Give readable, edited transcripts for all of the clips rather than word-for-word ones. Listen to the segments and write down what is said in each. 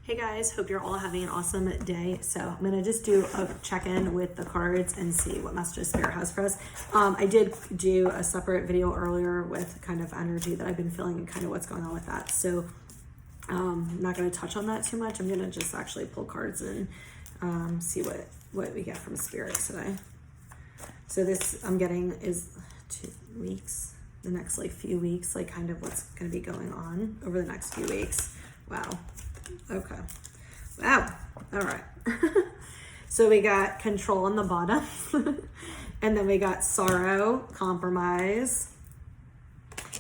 Hey guys, hope you're all having an awesome day. So I'm going to just do a check-in with the cards and see what messages Spirit has for us. I did do a separate video earlier with kind of energy that I've been feeling and kind of what's going on with that. So I'm not going to touch on that too much. I'm going to just actually pull cards and see what we get from Spirit today. So this I'm getting is 2 weeks, the next few weeks, kind of what's going to be going on over the next few weeks. Wow. Okay. Wow. All right. So we got control on the bottom. And then we got sorrow, compromise,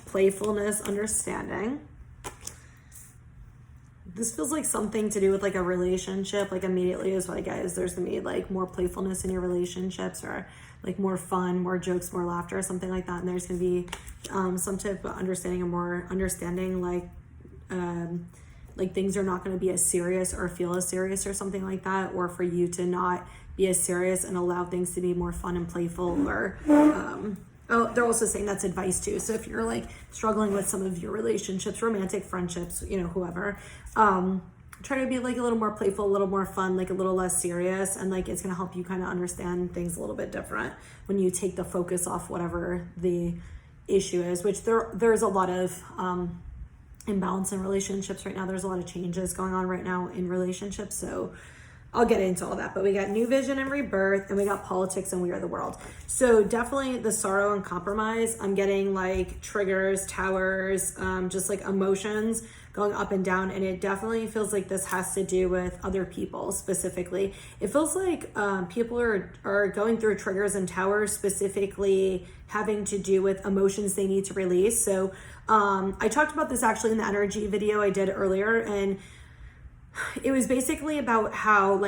playfulness, understanding. This feels like something to do with a relationship. Immediately is what I get is there's gonna be more playfulness in your relationships, or more fun, more jokes, more laughter, something like that. And there's gonna be some type of understanding, and more understanding things are not going to be as serious or feel as serious or something like that, or for you to not be as serious and allow things to be more fun and playful. Or they're also saying that's advice too. So if you're struggling with some of your relationships, romantic friendships, whoever, try to be a little more playful, a little more fun, a little less serious, and it's going to help you kind of understand things a little bit different when you take the focus off whatever the issue is, which there's a lot of imbalance in relationships right now. There's a lot of changes going on right now in relationships, so I'll get into all that. But we got new vision and rebirth, and we got politics and we are the world. So definitely the sorrow and compromise, I'm getting triggers, towers, just emotions going up and down. And it definitely feels like this has to do with other people specifically. It feels like people are going through triggers and towers, specifically having to do with emotions they need to release. So I talked about this actually in the energy video I did earlier, and it was basically about how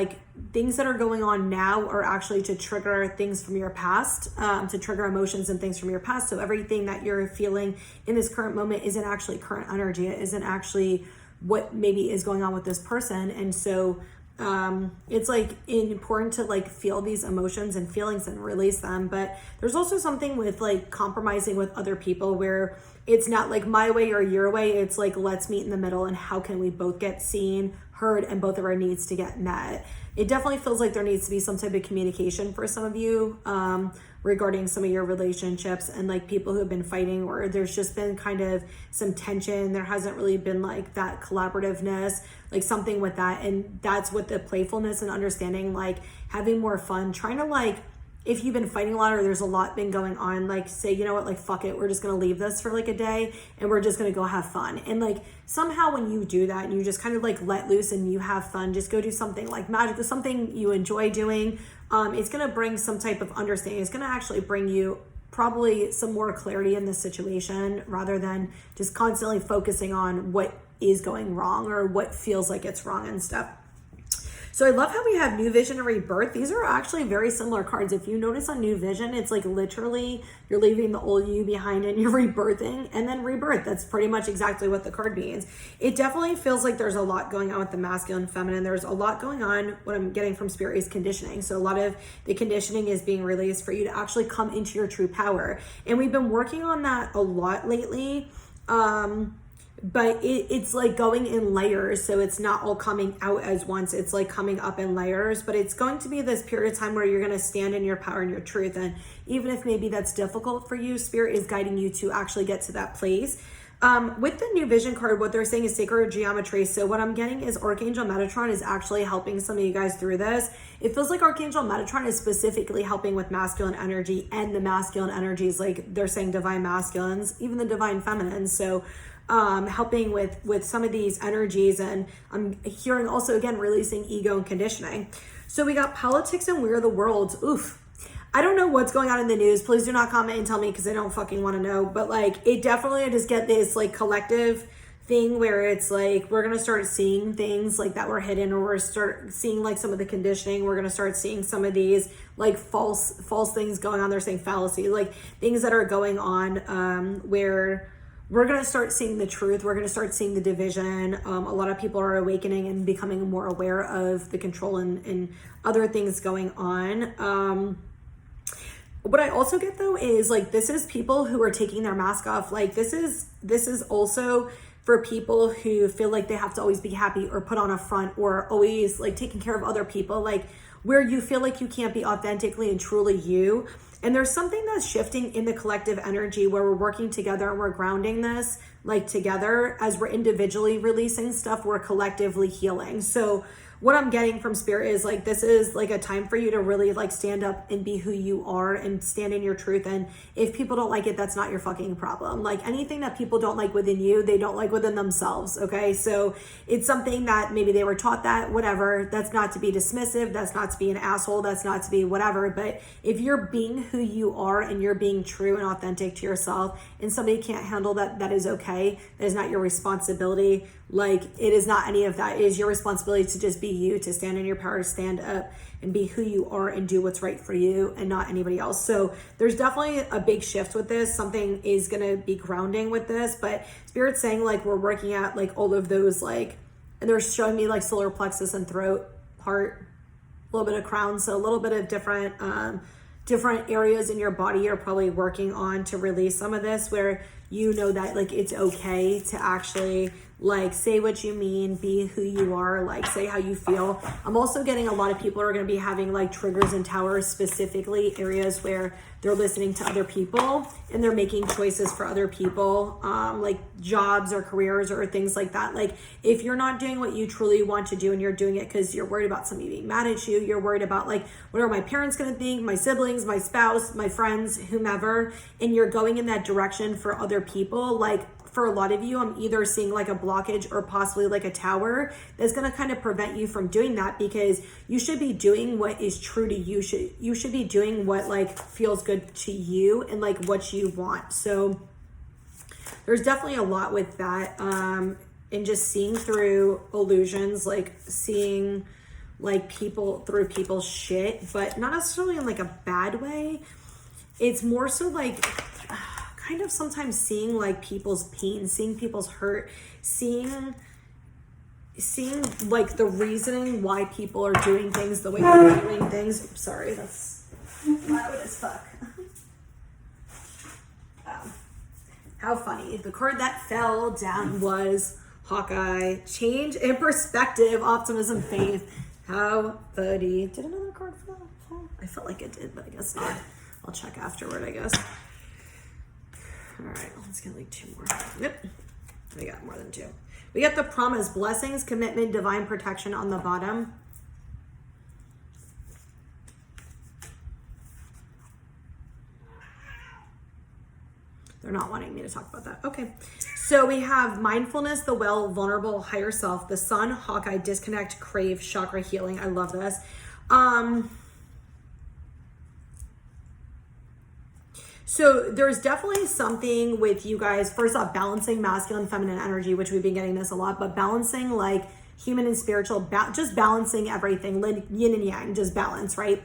things that are going on now are actually to trigger things from your past, to trigger emotions and things from your past. So everything that you're feeling in this current moment isn't actually current energy. It isn't actually what maybe is going on with this person. And so it's important to feel these emotions and feelings and release them. But there's also something with compromising with other people, where it's not my way or your way. It's let's meet in the middle, and how can we both get seen, heard, and both of our needs to get met. It definitely feels like there needs to be some type of communication for some of you regarding some of your relationships, and people who have been fighting, or there's just been kind of some tension. There hasn't really been that collaborativeness, something with that. And that's what the playfulness and understanding, having more fun, trying to if you've been fighting a lot, or there's a lot been going on, say, you know what, fuck it, we're just gonna leave this for a day, and we're just gonna go have fun. And somehow when you do that and you just kind of let loose and you have fun, just go do something magic, something you enjoy doing, it's gonna bring some type of understanding. It's gonna actually bring you probably some more clarity in this situation, rather than just constantly focusing on what is going wrong or what feels like it's wrong and stuff. So I love how we have new vision and rebirth. These are actually very similar cards. If you notice on new vision, it's literally you're leaving the old you behind and you're rebirthing, and then rebirth. That's pretty much exactly what the card means. It definitely feels like there's a lot going on with the masculine and feminine. There's a lot going on. What I'm getting from Spirit is conditioning. So a lot of the conditioning is being released for you to actually come into your true power. And we've been working on that a lot lately. But it's going in layers, so it's not all coming out as once. It's coming up in layers, but it's going to be this period of time where you're going to stand in your power and your truth. And even if maybe that's difficult for you, Spirit is guiding you to actually get to that place. With the new vision card, what they're saying is sacred geometry. So what I'm getting is Archangel Metatron is actually helping some of you guys through this. It feels like Archangel Metatron is specifically helping with masculine energy, and the masculine energies, they're saying divine masculines, even the divine feminines. So helping with some of these energies. And I'm hearing also, again, releasing ego and conditioning. So we got politics and we're the world. Oof. I don't know what's going on in the news. Please do not comment and tell me, because I don't fucking want to know. But it definitely, I just get this collective thing where it's we're going to start seeing things that were hidden, or we're start seeing some of the conditioning. We're going to start seeing some of these false things going on. They're saying fallacy, things that are going on where we're going to start seeing the truth. We're going to start seeing the division. A lot of people are awakening and becoming more aware of the control and other things going on. What I also get though is this is people who are taking their mask off. This is also for people who feel like they have to always be happy or put on a front or always like taking care of other people, like where you feel like you can't be authentically and truly you. And there's something that's shifting in the collective energy where we're working together and we're grounding this like together. As we're individually releasing stuff, we're collectively healing. So what I'm getting from spirit is like, this is like a time for you to really like stand up and be who you are and stand in your truth. And if people don't like it, that's not your fucking problem. Like anything that people don't like within you, they don't like within themselves. Okay. So it's something that maybe they were taught that, whatever. That's not to be dismissive. That's not to be an asshole. That's not to be whatever. But if you're being who you are and you're being true and authentic to yourself and somebody can't handle that, that is okay. That is not your responsibility. Like it is not any of that. It is your responsibility to just be you, to stand in your power, to stand up and be who you are and do what's right for you and not anybody else. So there's definitely a big shift with this. Something is going to be grounding with this, but Spirit's saying like we're working at like all of those like, and they're showing me like solar plexus and throat, heart, a little bit of crown. So a little bit of different areas in your body you're probably working on to release some of this, where you know that like it's okay to actually like say what you mean, be who you are, like say how you feel. I'm also getting a lot of people are going to be having like triggers and towers, specifically areas where they're listening to other people and they're making choices for other people, like jobs or careers or things like that. Like if you're not doing what you truly want to do and you're doing it because you're worried about somebody being mad at you, you're worried about like, what are my parents going to think, my siblings, my spouse, my friends, whomever, and you're going in that direction for other people, like for a lot of you, I'm either seeing like a blockage or possibly like a tower that's going to kind of prevent you from doing that, because you should be doing what is true to you. You should be doing what like feels good to you and like what you want. So there's definitely a lot with that. And just seeing through illusions, like seeing like people through people's shit, but not necessarily in like a bad way. It's more so like kind of sometimes seeing like people's pain, seeing people's hurt, seeing like the reasoning why people are doing things the way they're doing things. Sorry, that's loud as fuck. How funny. The card that fell down was Hawkeye. Change in perspective, optimism, faith. How funny. Did another card fall? I felt like it did, but I guess not. I'll check afterward, I guess. All right, let's get like two more. Yep, we got more than two. We got the promise, blessings, commitment, divine protection on the bottom. They're not wanting me to talk about that. Okay, so we have mindfulness, the well, vulnerable, higher self, the sun, Hawkeye, disconnect, crave, chakra healing. I love this. So there's definitely something with you guys, first off, balancing masculine, feminine energy, which we've been getting this a lot, but balancing like human and spiritual, just balancing everything, yin and yang, just balance, right?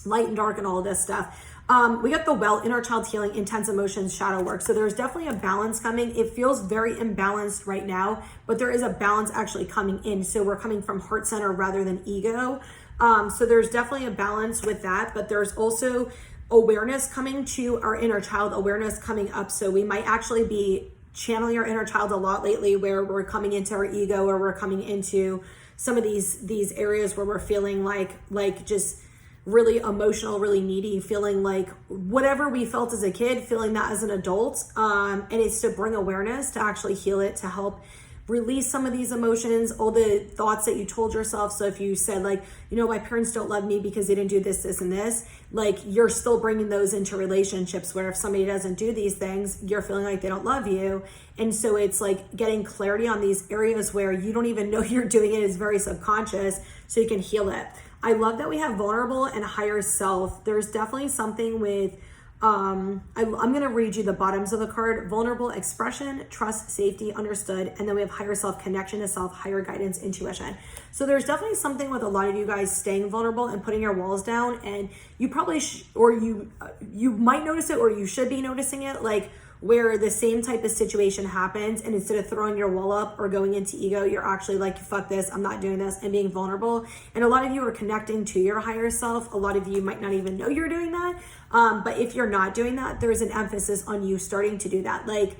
Light and dark and all of this stuff. We got the well, inner child healing, intense emotions, shadow work. So there's definitely a balance coming. It feels very imbalanced right now, but there is a balance actually coming in. So we're coming from heart center rather than ego. So there's definitely a balance with that, but there's also awareness coming to our inner child, awareness coming up. So we might actually be channeling our inner child a lot lately, where we're coming into our ego, or we're coming into some of these areas where we're feeling like just really emotional, really needy, feeling like whatever we felt as a kid, feeling that as an adult. And it's to bring awareness, to actually heal it, to help release some of these emotions, all the thoughts that you told yourself. So if you said like, you know, my parents don't love me because they didn't do this, this, and this, like you're still bringing those into relationships, where if somebody doesn't do these things, you're feeling like they don't love you. And so it's like getting clarity on these areas where you don't even know you're doing it, is very subconscious, so you can heal it. I love that we have vulnerable and higher self. There's definitely something with I'm going to read you the bottoms of the card. Vulnerable, expression, trust, safety, understood. And then we have higher self, connection to self, higher guidance, intuition. So there's definitely something with a lot of you guys staying vulnerable and putting your walls down. And you probably, you might notice it, or you should be noticing it, like where the same type of situation happens, and instead of throwing your wall up or going into ego, you're actually like, fuck this, I'm not doing this, and being vulnerable. And a lot of you are connecting to your higher self. A lot of you might not even know you're doing that. But if you're not doing that, there's an emphasis on you starting to do that. Like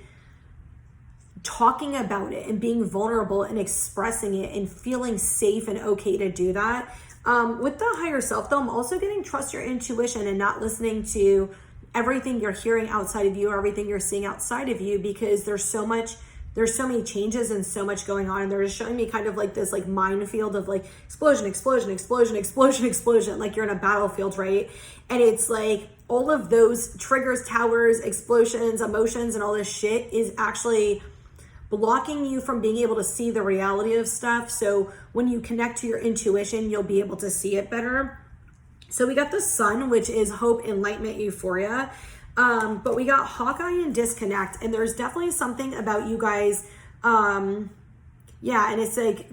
talking about it and being vulnerable and expressing it and feeling safe and okay to do that. With the higher self though, I'm also getting trust your intuition and not listening to everything you're hearing outside of you or everything you're seeing outside of you, because there's so many changes and so much going on. And they're just showing me kind of like this like minefield of like explosion, explosion, explosion, explosion, explosion, like you're in a battlefield, right? And it's like all of those triggers, towers, explosions, emotions, and all this shit is actually blocking you from being able to see the reality of stuff. So when you connect to your intuition, you'll be able to see it better. So we got the sun, which is hope, enlightenment, euphoria. But we got Hawkeye and disconnect. And there's definitely something about you guys. And it's like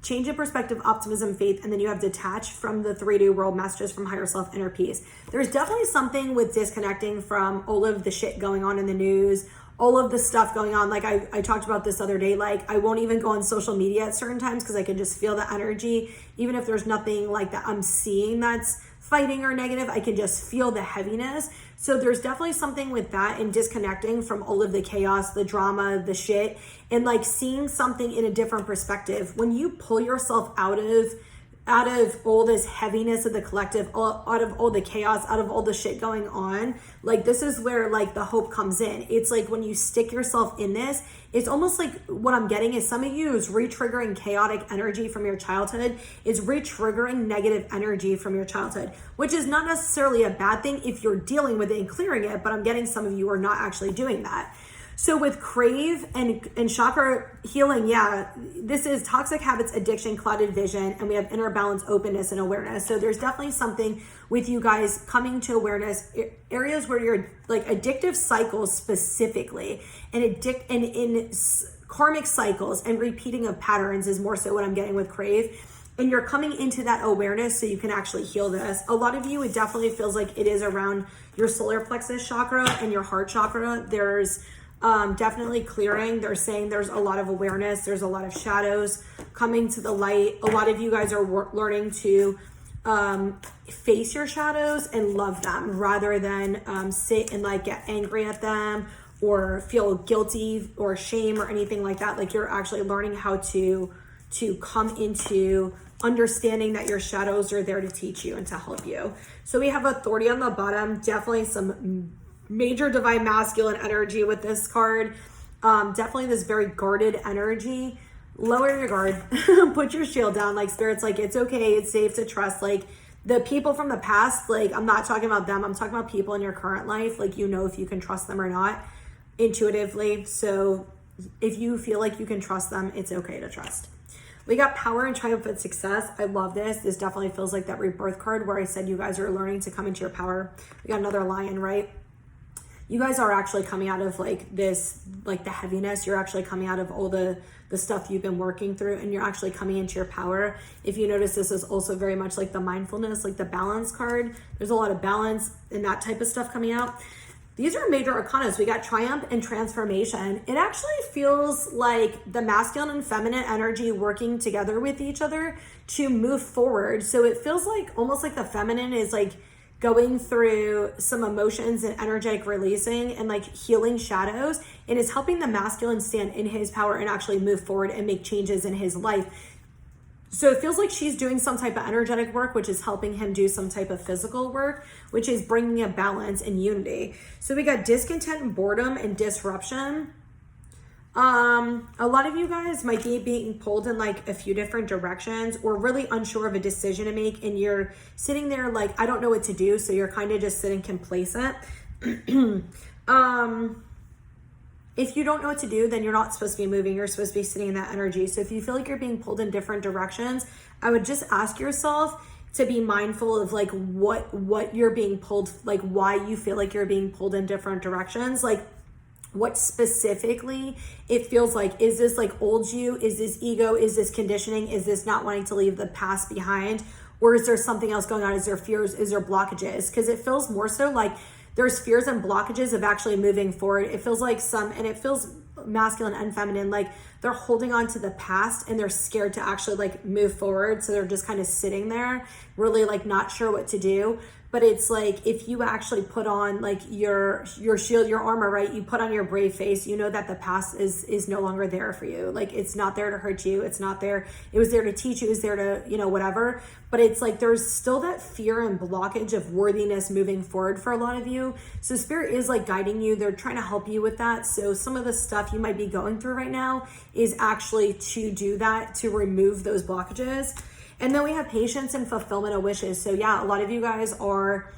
change of perspective, optimism, faith, and then you have detached from the 3D world, messages from higher self, inner peace. There's definitely something with disconnecting from all of the shit going on in the news, all of the stuff going on. Like I talked about this other day, like I won't even go on social media at certain times because I can just feel the energy. Even if there's nothing like that I'm seeing that's fighting or negative, I can just feel the heaviness. So there's definitely something with that and disconnecting from all of the chaos, the drama, the shit, and like seeing something in a different perspective. When you pull yourself out of all this heaviness of the collective, out of all the chaos, out of all the shit going on, like this is where like the hope comes in. It's like when you stick yourself in this, it's almost like what I'm getting is some of you is re-triggering chaotic energy from your childhood, is re-triggering negative energy from your childhood, which is not necessarily a bad thing if you're dealing with it and clearing it, but I'm getting some of you are not actually doing that. So with crave and chakra healing, this is toxic habits, addiction, clouded vision, and we have inner balance, openness, and awareness. So there's definitely something with you guys coming to awareness, areas where you're like addictive cycles specifically, and in karmic cycles and repeating of patterns is more so what I'm getting with crave. And you're coming into that awareness so you can actually heal this. A lot of you, it definitely feels like it is around your solar plexus chakra and your heart chakra. There's definitely clearing. They're saying there's a lot of awareness. There's a lot of shadows coming to the light. A lot of you guys are learning to face your shadows and love them rather than sit and like get angry at them or feel guilty or shame or anything like that. Like you're actually learning how to come into understanding that your shadows are there to teach you and to help you. So we have authority on the bottom. Definitely some major divine masculine energy with this card. Definitely this very guarded energy. Lower your guard, put your shield down. Like spirit's like, it's okay, it's safe to trust. Like the people from the past, like I'm not talking about them, I'm talking about people in your current life. Like you know if you can trust them or not intuitively. So if you feel like you can trust them, it's okay to trust. We got power and triumphant success. I love this. This definitely feels like that rebirth card where I said you guys are learning to come into your power. We got another lion, right? You guys are actually coming out of like this, like the heaviness. You're actually coming out of all the stuff you've been working through, and you're actually coming into your power. If you notice, this is also very much like the mindfulness, like the balance card. There's a lot of balance and that type of stuff coming out. These are major arcanas. We got triumph and transformation. It actually feels like the masculine and feminine energy working together with each other to move forward. So it feels like almost like the feminine is like going through some emotions and energetic releasing and like healing shadows, and is helping the masculine stand in his power and actually move forward and make changes in his life. So it feels like she's doing some type of energetic work, which is helping him do some type of physical work, which is bringing a balance and unity. So we got discontent and boredom and disruption. A lot of you guys might be being pulled in like a few different directions or really unsure of a decision to make, and you're sitting there like, I don't know what to do. So you're kind of just sitting complacent. If you don't know what to do, then you're not supposed to be moving. You're supposed to be sitting in that energy. So if you feel like you're being pulled in different directions, I would just ask yourself to be mindful of like what you're being pulled, like why you feel like you're being pulled in different directions. Like what specifically it feels like. Is this like old you? Is this ego? Is this conditioning? Is this not wanting to leave the past behind? Or is there something else going on? Is there fears? Is there blockages? Because it feels more so like there's fears and blockages of actually moving forward. It feels like and it feels masculine and feminine, like they're holding on to the past and they're scared to actually like move forward. So they're just kind of sitting there, really like not sure what to do. but it's like, if you actually put on like your shield, your armor, right? You put on your brave face, you know that the past is no longer there for you. Like, it's not there to hurt you. It's not there. It was there to teach you. It was there to, you know, whatever. But it's like, there's still that fear and blockage of worthiness moving forward for a lot of you. So Spirit is like guiding you. They're trying to help you with that. So some of the stuff you might be going through right now is actually to do that, to remove those blockages. And then we have patience and fulfillment of wishes. So yeah, a lot of you guys are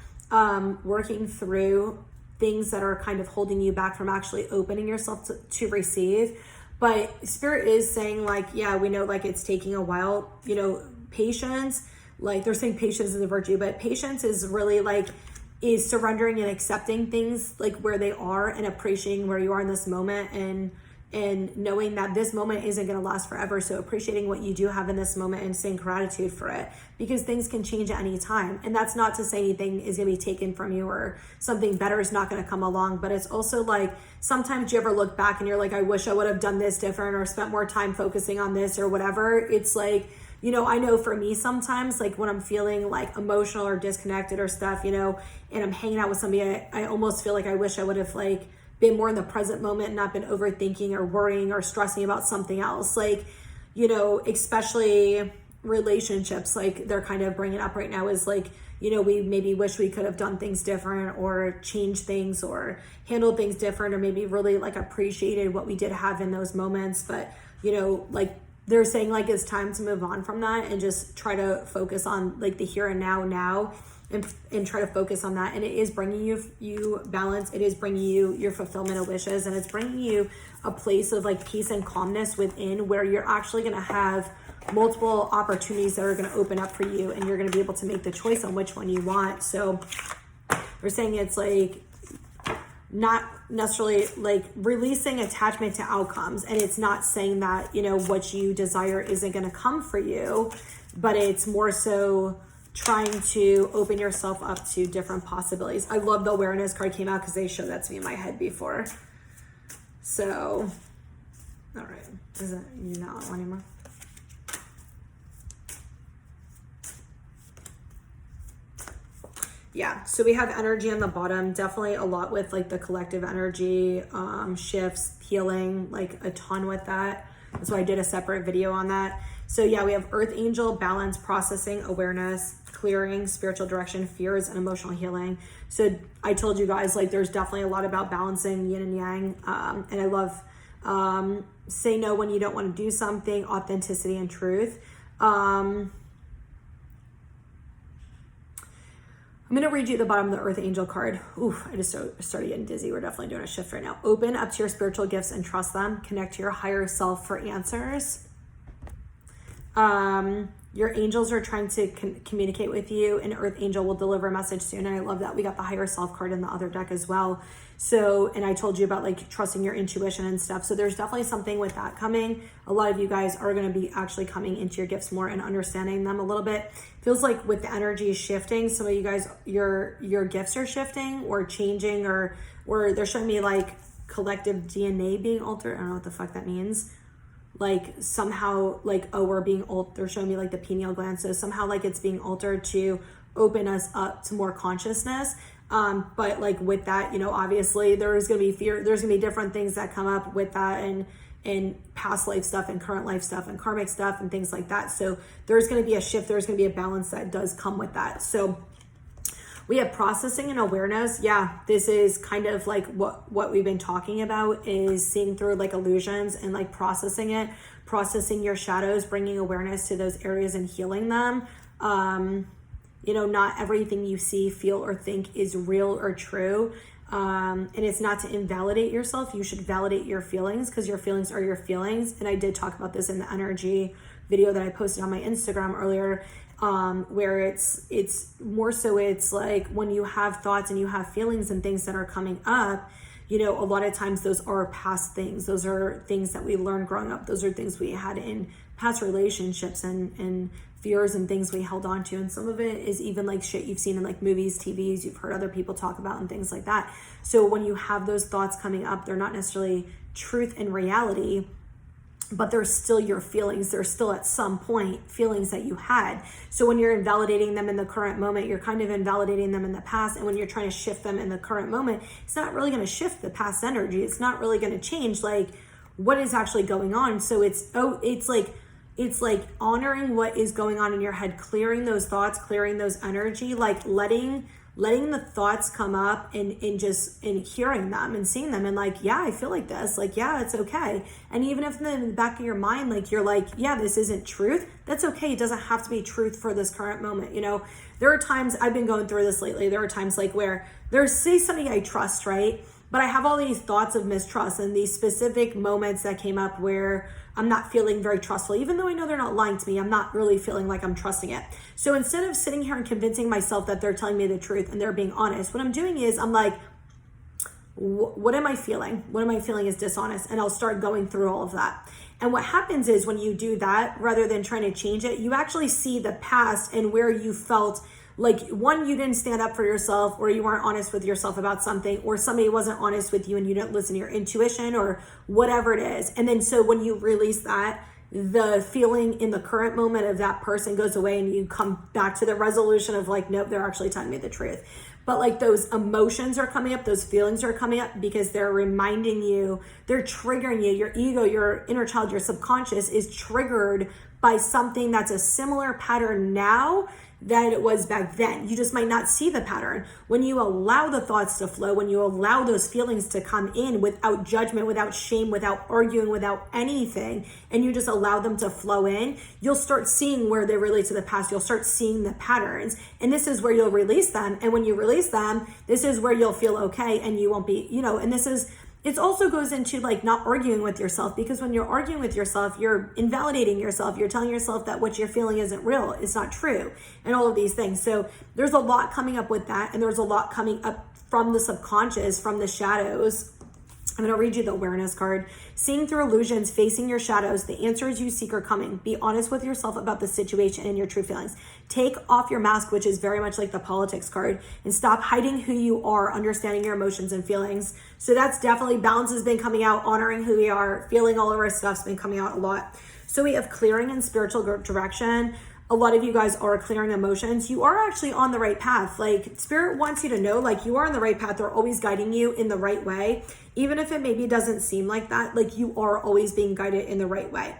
working through things that are kind of holding you back from actually opening yourself to receive. But Spirit is saying like, yeah, we know like it's taking a while, you know, patience, like they're saying patience is a virtue, but patience is really like, is surrendering and accepting things like where they are and appreciating where you are in this moment, and knowing that this moment isn't going to last forever. So appreciating what you do have in this moment and saying gratitude for it, because things can change at any time. And that's not to say anything is going to be taken from you or something better is not going to come along. But it's also like, sometimes you ever look back and you're like, I wish I would have done this different or spent more time focusing on this or whatever. It's like, you know, I know for me sometimes, like when I'm feeling like emotional or disconnected or stuff, you know, and I'm hanging out with somebody, I almost feel like I wish I would have like been more in the present moment and not been overthinking or worrying or stressing about something else. Like, you know, especially relationships, like they're kind of bringing up right now is like, you know, we maybe wish we could have done things different or changed things or handled things different, or maybe really like appreciated what we did have in those moments. But, you know, like they're saying like it's time to move on from that and just try to focus on like the here and now. And try to focus on that. And it is bringing you balance. It is bringing you your fulfillment of wishes, and it's bringing you a place of like peace and calmness within, where you're actually going to have multiple opportunities that are going to open up for you, and you're going to be able to make the choice on which one you want. So they're saying it's like not necessarily like releasing attachment to outcomes, and it's not saying that, you know, what you desire isn't going to come for you, but it's more so trying to open yourself up to different possibilities. I love the awareness card came out because they showed that to me in my head before. So, all right, is it you not want one anymore? Yeah, so we have energy on the bottom, definitely a lot with like the collective energy, shifts, healing, like a ton with that. So I did a separate video on that. So yeah, we have Earth Angel, balance, processing, awareness, clearing, spiritual direction, fears, and emotional healing. So I told you guys, like there's definitely a lot about balancing yin and yang. And I love say no when you don't want to do something, authenticity and truth. I'm going to read you the bottom of the Earth Angel card. Oof, I just started getting dizzy. We're definitely doing a shift right now. Open up to your spiritual gifts and trust them. Connect to your higher self for answers. Your angels are trying to communicate with you, and Earth Angel will deliver a message soon. And I love that we got the higher self card in the other deck as well. So, and I told you about like trusting your intuition and stuff. So there's definitely something with that coming. A lot of you guys are going to be actually coming into your gifts more and understanding them a little bit. Feels like with the energy shifting, some of you guys, your gifts are shifting or changing, or they're showing me like collective DNA being altered. I don't know what the fuck that means. Like somehow like, oh, we're being altered. They're showing me like the pineal gland. So somehow like it's being altered to open us up to more consciousness. But like with that, you know, obviously there's going to be fear. There's going to be different things that come up with that, and past life stuff and current life stuff and karmic stuff and things like that. So there's going to be a shift. There's going to be a balance that does come with that. So we have processing and awareness. Yeah, this is kind of like what we've been talking about, is seeing through like illusions and like processing it, processing your shadows, bringing awareness to those areas and healing them. You know, not everything you see, feel, or think is real or true. And it's not to invalidate yourself. You should validate your feelings, because your feelings are your feelings. And I did talk about this in the energy video that I posted on my Instagram earlier. Where it's more so, it's like when you have thoughts and you have feelings and things that are coming up, you know, a lot of times those are past things. Those are things that we learned growing up. Those are things we had in past relationships and fears and things we held on to. And some of it is even like shit you've seen in like movies, TVs, you've heard other people talk about and things like that. So when you have those thoughts coming up, they're not necessarily truth and reality, but they're still your feelings. They're still at some point feelings that you had. So when you're invalidating them in the current moment, you're kind of invalidating them in the past. And when you're trying to shift them in the current moment, it's not really going to shift the past energy. It's not really going to change like what is actually going on. So it's like honoring what is going on in your head, clearing those thoughts, clearing those energy, like letting the thoughts come up and hearing them and seeing them and like, yeah, I feel like this, like, yeah, it's okay. And even if in the back of your mind, like, you're like, yeah, this isn't truth, that's okay. It doesn't have to be truth for this current moment. You know, there are times I've been going through this lately. There are times like where there's, say, somebody I trust, right? But I have all these thoughts of mistrust and these specific moments that came up where I'm not feeling very trustful. Even though I know they're not lying to me, I'm not really feeling like I'm trusting it. So instead of sitting here and convincing myself that they're telling me the truth and they're being honest, what I'm doing is I'm like, what am I feeling? What am I feeling is dishonest? And I'll start going through all of that. And what happens is when you do that, rather than trying to change it, you actually see the past and where you felt like, one, you didn't stand up for yourself, or you weren't honest with yourself about something, or somebody wasn't honest with you and you didn't listen to your intuition or whatever it is. And then so when you release that, the feeling in the current moment of that person goes away and you come back to the resolution of like, nope, they're actually telling me the truth. But like those emotions are coming up, those feelings are coming up because they're reminding you, they're triggering you, your ego, your inner child, your subconscious is triggered by something that's a similar pattern now than it was back then. You just might not see the pattern. When you allow the thoughts to flow, when you allow those feelings to come in without judgment, without shame, without arguing, without anything, and you just allow them to flow in, you'll start seeing where they relate to the past. You'll start seeing the patterns. And this is where you'll release them. And when you release them, this is where you'll feel okay and you won't be, and this is, it also goes into like not arguing with yourself, because when you're arguing with yourself, you're invalidating yourself. You're telling yourself that what you're feeling isn't real. It's not true, and all of these things. So there's a lot coming up with that. And there's a lot coming up from the subconscious, from the shadows. I'm going to read you the awareness card. Seeing through illusions, facing your shadows, the answers you seek are coming. Be honest with yourself about the situation and your true feelings. Take off your mask, which is very much like the politics card, and stop hiding who you are, understanding your emotions and feelings. So that's definitely, balance has been coming out, honoring who we are, feeling all of our stuff's been coming out a lot. So we have clearing and spiritual direction. A lot of you guys are clearing emotions. You are actually on the right path. Like, spirit wants you to know, like, you are on the right path. They're always guiding you in the right way. Even if it maybe doesn't seem like that, like, you are always being guided in the right way.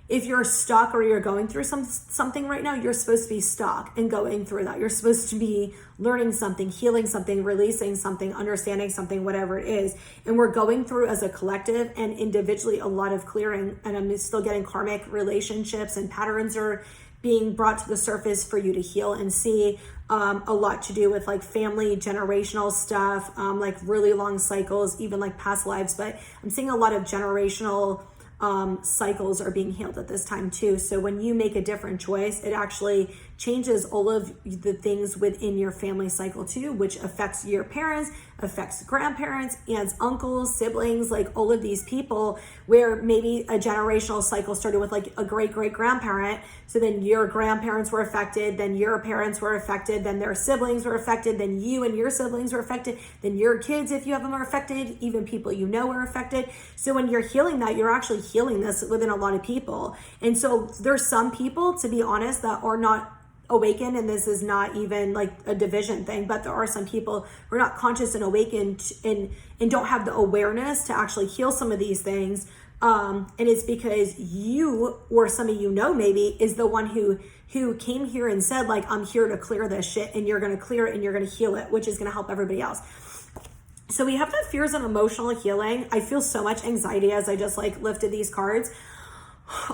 If you're stuck or you're going through something right now, you're supposed to be stuck and going through that. You're supposed to be learning something, healing something, releasing something, understanding something, whatever it is. And we're going through as a collective and individually a lot of clearing. And I'm still getting karmic relationships and patterns are being brought to the surface for you to heal and see. A lot to do with like family, generational stuff, like really long cycles, even like past lives. But I'm seeing a lot of generational cycles are being healed at this time too. So when you make a different choice, it actually changes all of the things within your family cycle too, which affects your parents, affects grandparents, aunts, uncles, siblings, like all of these people, where maybe a generational cycle started with like a great grandparent. So then your grandparents were affected, then your parents were affected, then their siblings were affected, then you and your siblings were affected, then your kids, if you have them, are affected, even people you know are affected. So when you're healing that, you're actually healing this within a lot of people. And so there's some people, to be honest, that are not awakened, and this is not even like a division thing, but there are some people who are not conscious and awakened and don't have the awareness to actually heal some of these things. And it's because you, or some of you know maybe, is the one who came here and said like, I'm here to clear this shit, and you're going to clear it and you're going to heal it, which is going to help everybody else. So we have the fears and emotional healing. I feel so much anxiety as I just like lifted these cards.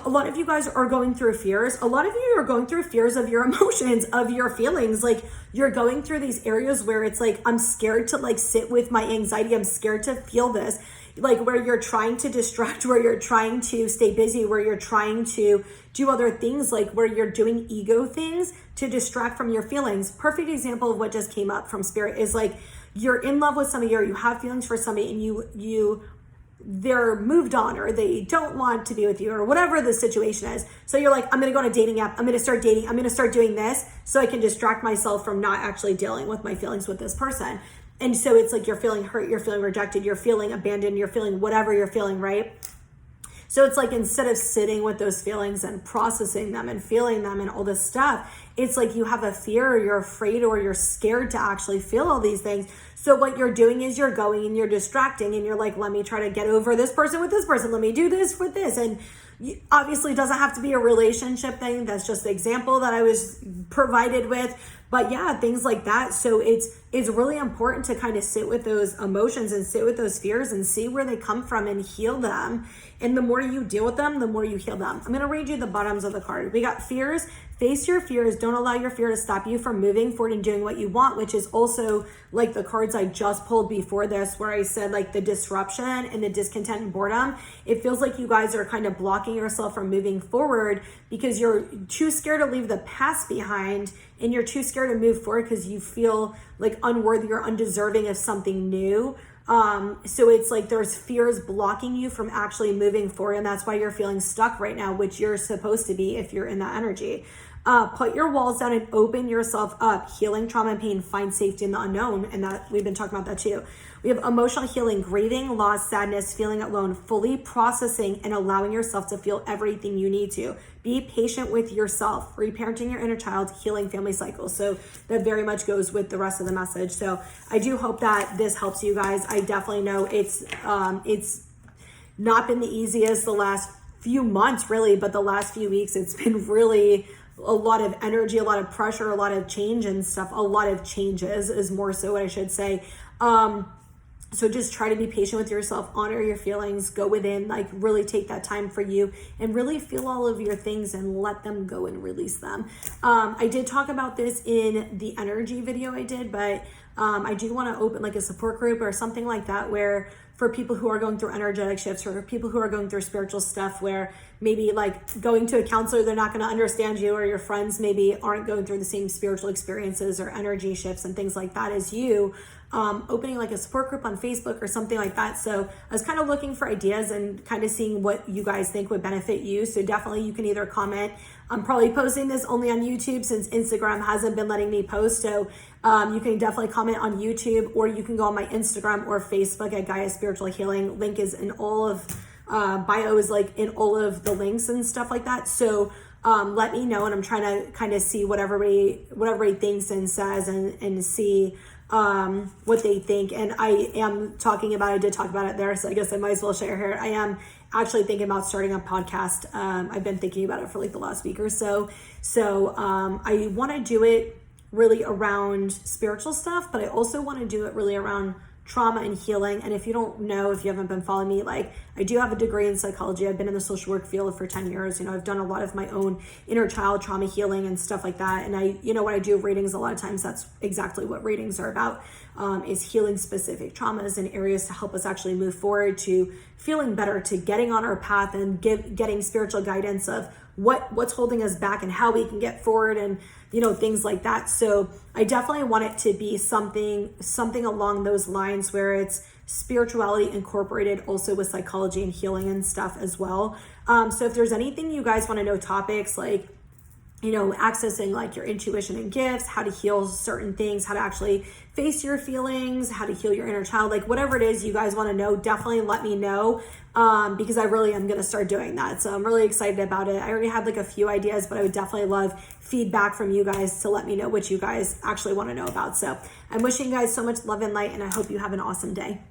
A lot of you guys are going through fears. A lot of you are going through fears of your emotions, of your feelings. Like, you're going through these areas where it's like, I'm scared to like sit with my anxiety. I'm scared to feel this. Like, where you're trying to distract, where you're trying to stay busy, where you're trying to do other things, like where you're doing ego things to distract from your feelings. Perfect example of what just came up from spirit is like, you're in love with somebody, or you have feelings for somebody, and they're moved on, or they don't want to be with you, or whatever the situation is. So you're like, I'm going to go on a dating app. I'm going to start dating. I'm going to start doing this so I can distract myself from not actually dealing with my feelings with this person. And so it's like, you're feeling hurt, you're feeling rejected, you're feeling abandoned, you're feeling whatever you're feeling, right? So it's like, instead of sitting with those feelings and processing them and feeling them and all this stuff, it's like you have a fear, or you're afraid, or you're scared to actually feel all these things. So what you're doing is you're going and you're distracting, and you're like, let me try to get over this person with this person. Let me do this with this. And obviously it doesn't have to be a relationship thing. That's just the example that I was provided with. But yeah, things like that. So it's really important to kind of sit with those emotions and sit with those fears and see where they come from and heal them. And the more you deal with them, the more you heal them. I'm going to read you the bottoms of the card. We got fears. Face your fears. Don't allow your fear to stop you from moving forward and doing what you want, which is also like the cards I just pulled before this, where I said like the disruption and the discontent and boredom. It feels like you guys are kind of blocking yourself from moving forward because you're too scared to leave the past behind, and you're too scared to move forward because you feel like unworthy or undeserving of something new. So it's like there's fears blocking you from actually moving forward, and that's why you're feeling stuck right now, which you're supposed to be if you're in that energy. Put your walls down and open yourself up. Healing trauma and pain, find safety in the unknown. And that we've been talking about that too. We have emotional healing, grieving, loss, sadness, feeling alone, fully processing and allowing yourself to feel everything you need to. Be patient with yourself, reparenting your inner child, healing family cycles. So that very much goes with the rest of the message. So I do hope that this helps you guys. I definitely know it's not been the easiest the last few months really, but the last few weeks it's been really a lot of energy, a lot of pressure, a lot of change and stuff. A lot of changes is more so what I should say. So just try to be patient with yourself, honor your feelings, go within, like really take that time for you and really feel all of your things and let them go and release them. I did talk about this in the energy video I did, but I do want to open like a support group or something like that, where for people who are going through energetic shifts, or people who are going through spiritual stuff, where maybe like going to a counselor, they're not going to understand you, or your friends maybe aren't going through the same spiritual experiences or energy shifts and things like that as you. Opening like a support group on Facebook or something like that. So I was kind of looking for ideas and kind of seeing what you guys think would benefit you. So definitely you can either comment. I'm probably posting this only on YouTube since Instagram hasn't been letting me post. So you can definitely comment on YouTube, or you can go on my Instagram or Facebook at Gaia Spiritual Healing. Link is in all of bio is like in all of the links and stuff like that. So let me know, and I'm trying to kind of see what everybody thinks and says, and see what they think. And I am talking about, I did talk about it there, so I guess I might as well share here. I am actually thinking about starting a podcast. I've been thinking about it for like the last week or so. So I want to do it really around spiritual stuff, but I also want to do it really around trauma and healing. And if you don't know, if you haven't been following me, like I do have a degree in psychology. I've been in the social work field for 10 years. You know, I've done a lot of my own inner child trauma healing and stuff like that. And I, you know, when I do readings, a lot of times that's exactly what readings are about, is healing specific traumas and areas to help us actually move forward to feeling better, to getting on our path and getting spiritual guidance of what's holding us back and how we can get forward, and you know, things like that. So I definitely want it to be something along those lines, where it's spirituality incorporated also with psychology and healing and stuff as well. So if there's anything you guys want to know, topics like, you know, accessing like your intuition and gifts, how to heal certain things, how to actually face your feelings, how to heal your inner child, like whatever it is you guys want to know, definitely let me know, because I really am going to start doing that. So I'm really excited about it. I already had like a few ideas, but I would definitely love feedback from you guys to let me know what you guys actually want to know about. So I'm wishing you guys so much love and light, and I hope you have an awesome day.